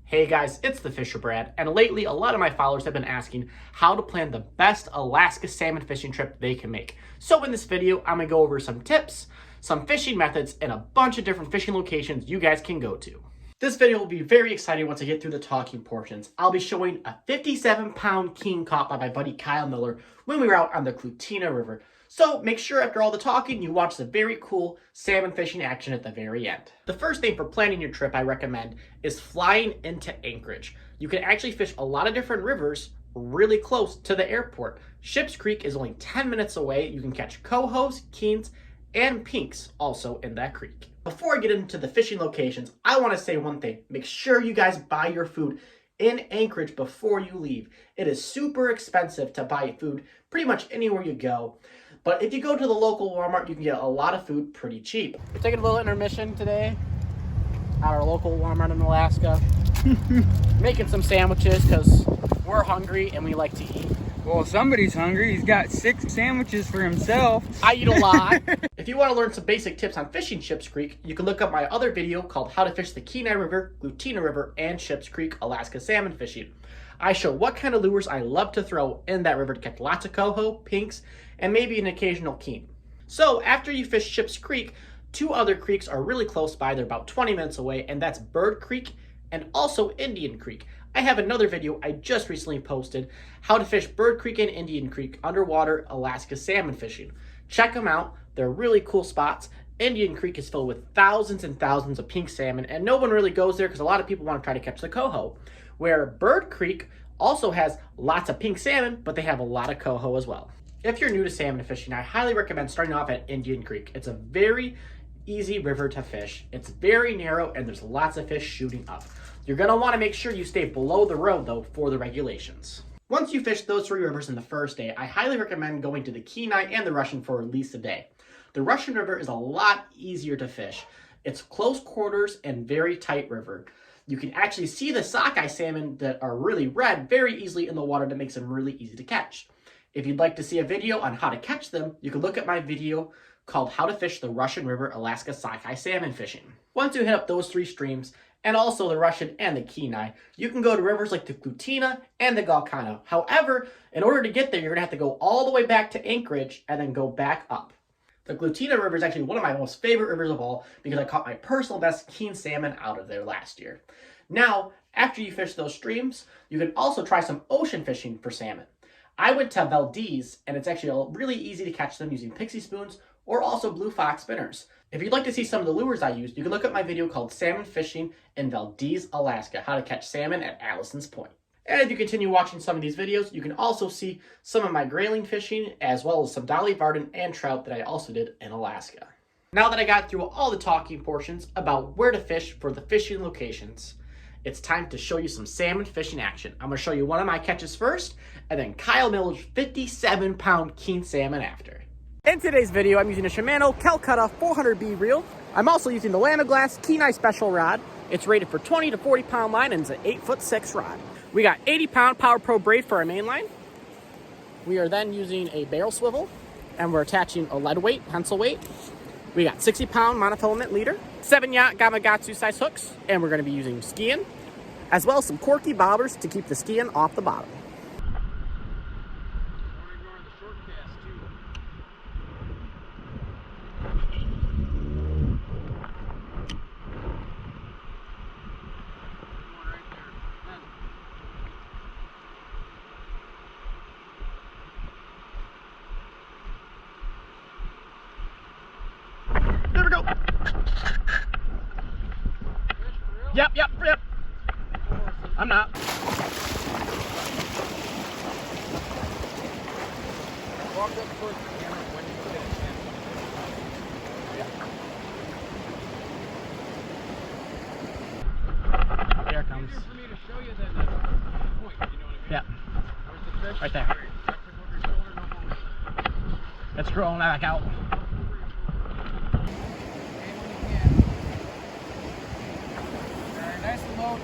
Hey guys, it's the Fisher Brad, and lately a lot of my followers have been asking how to plan the best Alaska salmon fishing trip they can make. So in this video, I'm going to go over some tips, some fishing methods, and a bunch of different fishing locations you guys can go to. This video will be very exciting once I get through the talking portions. I'll be showing a 57-pound king caught by my buddy Kyle Miller when we were out on the Clutina River. So make sure after all the talking, you watch the very cool salmon fishing action at the very end. The first thing for planning your trip I recommend is flying into Anchorage. You can actually fish a lot of different rivers really close to the airport. Ships Creek is only 10 minutes away. You can catch cohos, keens, and pinks also in that creek. Before I get into the fishing locations, I want to say one thing. Make sure you guys buy your food in Anchorage before you leave. It is super expensive to buy food pretty much anywhere you go. But if you go to the local Walmart, you can get a lot of food pretty cheap. We're taking a little intermission today at our local Walmart in Alaska. Making some sandwiches because we're hungry and we like to eat. Well, somebody's hungry. He's got 6 sandwiches for himself. I eat a lot. If you want to learn some basic tips on fishing Ships Creek, you can look up my other video called How to Fish the Kenai River, Clutina River, and Ships Creek, Alaska salmon fishing. I show what kind of lures I love to throw in that river to catch lots of coho, pinks, and maybe an occasional keen. So after you fish Ships Creek, 2 other creeks are really close by. They're about 20 minutes away, and that's Bird Creek and also Indian Creek. I have another video I just recently posted, how to fish Bird Creek and Indian Creek underwater Alaska salmon fishing. Check them out. They're really cool spots. Indian Creek is filled with thousands and thousands of pink salmon, and no one really goes there because a lot of people want to try to catch the coho. Where Bird Creek also has lots of pink salmon, but they have a lot of coho as well. If you're new to salmon fishing, I highly recommend starting off at Indian Creek. It's a very easy river to fish. It's very narrow and there's lots of fish shooting up. You're going to want to make sure you stay below the road though for the regulations. Once you fish those 3 rivers in the first day, I highly recommend going to the Kenai and the Russian for at least a day. The Russian River is a lot easier to fish. It's close quarters and very tight river. You can actually see the sockeye salmon that are really red very easily in the water that makes them really easy to catch. If you'd like to see a video on how to catch them, you can look at my video called How to Fish the Russian River Alaska Sockeye Salmon Fishing. Once you hit up those 3 streams, and also the Russian and the Kenai, you can go to rivers like the Clutina and the Galkano. However, in order to get there, you're going to have to go all the way back to Anchorage and then go back up. The Clutina River is actually one of my most favorite rivers of all because I caught my personal best keen salmon out of there last year. Now, after you fish those streams, you can also try some ocean fishing for salmon. I went to Valdez, and it's actually really easy to catch them using pixie spoons or also blue fox spinners. If you'd like to see some of the lures I used, you can look at my video called Salmon Fishing in Valdez, Alaska, how to catch salmon at Allison's Point. And if you continue watching some of these videos, you can also see some of my grayling fishing, as well as some dolly varden and trout that I also did in Alaska. Now that I got through all the talking portions about where to fish for the fishing locations, it's time to show you some salmon fishing action. I'm going to show you one of my catches first, and then Kyle Miller's 57-pound king salmon after. In today's video, I'm using a Shimano Calcutta 400B reel. I'm also using the Lamiglass Kenai Special rod. It's rated for 20 to 40 pound line, and it's an 8'6" rod. We got 80-pound Power Pro braid for our main line. We are then using a barrel swivel, and we're attaching a lead weight, pencil weight. We got 60-pound monofilament leader, 7-yacht Gamakatsu size hooks, and we're going to be using skiing, as well as some corky bobbers to keep the skiing off the bottom. There we go. Yep. I'm not. Walk up towards the camera when you finish. There it comes. Easier for me to show you than the point, you know what I mean? Yeah. Where's the fish? Right there. It's growing back out. Alright, nice and low.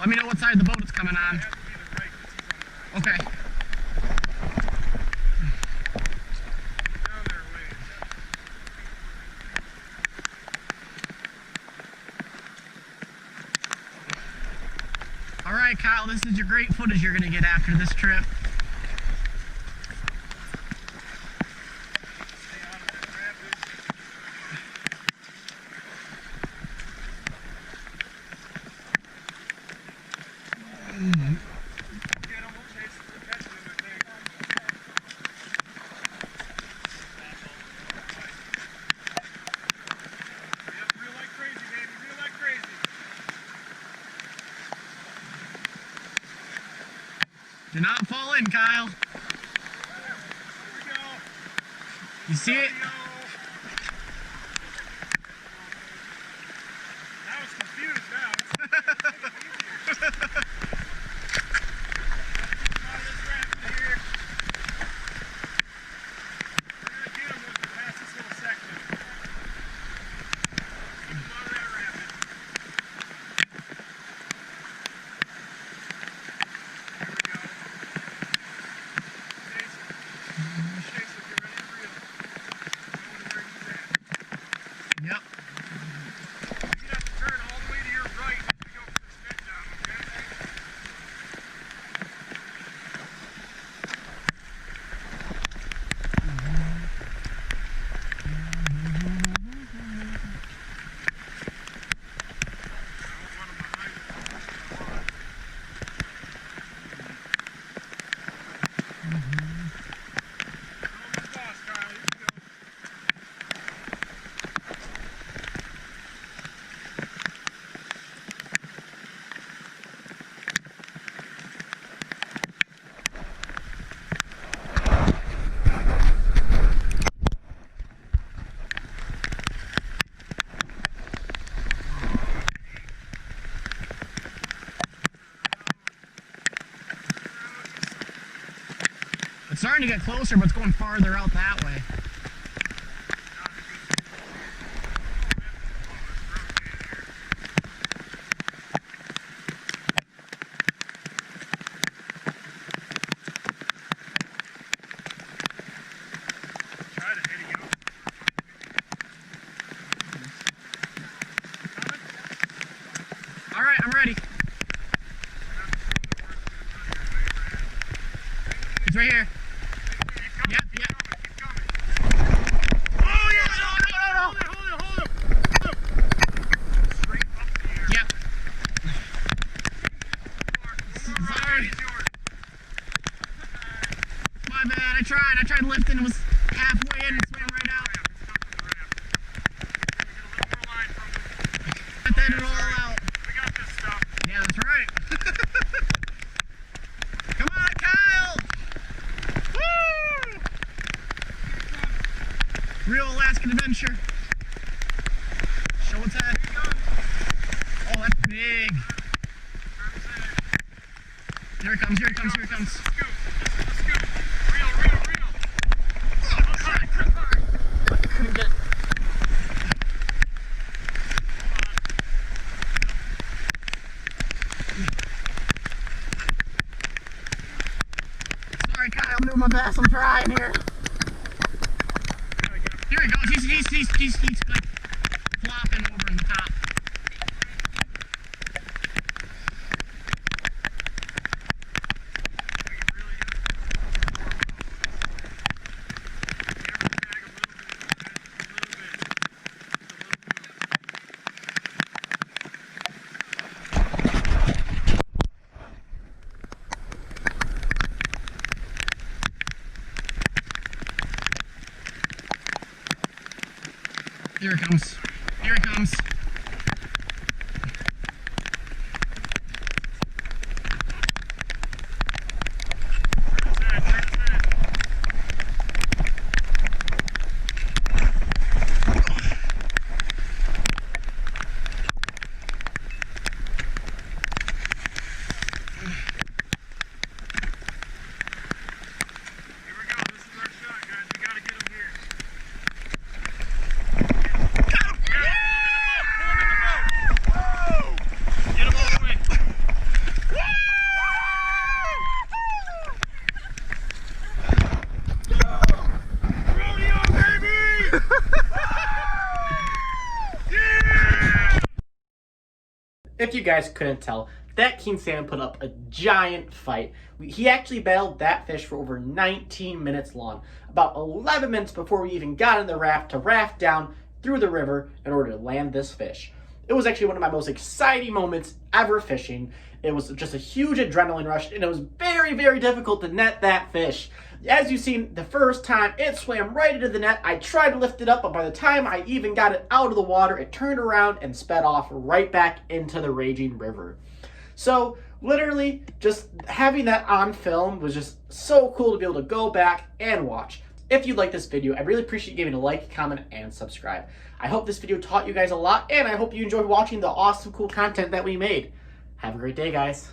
Let me know what side of the boat it's coming on. Okay. All right, Kyle, this is your great footage you're gonna get after this trip. Do not fall in, Kyle. You see it? I was confused now. Yep. You have to turn all the way to your right as we go for this net down, okay? It's starting to get closer, but it's going farther out that way. All right, I'm ready. It's right here. Yep, yep. Oh, yeah, no. Hold it. Straight up the air. Yep. Sorry. My bad, I tried lifting, it was halfway in and swam right out. But then it all out. We got this stuff. Yeah, that's right. Come on, Kyle! Woo! Real Alaskan adventure. Show its head. Oh, that's big. Here it comes, here it comes, here it comes. Scoop. This is the scoop. Reel. Oh, crap. Couldn't get it. Sorry, Kyle, I'm doing my best. I'm trying here. Here he goes. He's like flopping over in the top. Here it comes. Here it comes. If you guys couldn't tell, that king salmon put up a giant fight. He actually battled that fish for over 19 minutes long, about 11 minutes before we even got in the raft to raft down through the river in order to land this fish. It was actually one of my most exciting moments ever fishing. It was just a huge adrenaline rush, and it was very, very difficult to net that fish. As you've seen, the first time it swam right into the net. I tried to lift it up, but by the time I even got it out of the water, it turned around and sped off right back into the raging river. So literally, just having that on film was just so cool to be able to go back and watch. If you like this video, I really appreciate you giving a like, comment, and subscribe. I hope this video taught you guys a lot, and I hope you enjoyed watching the awesome, cool content that we made. Have a great day, guys.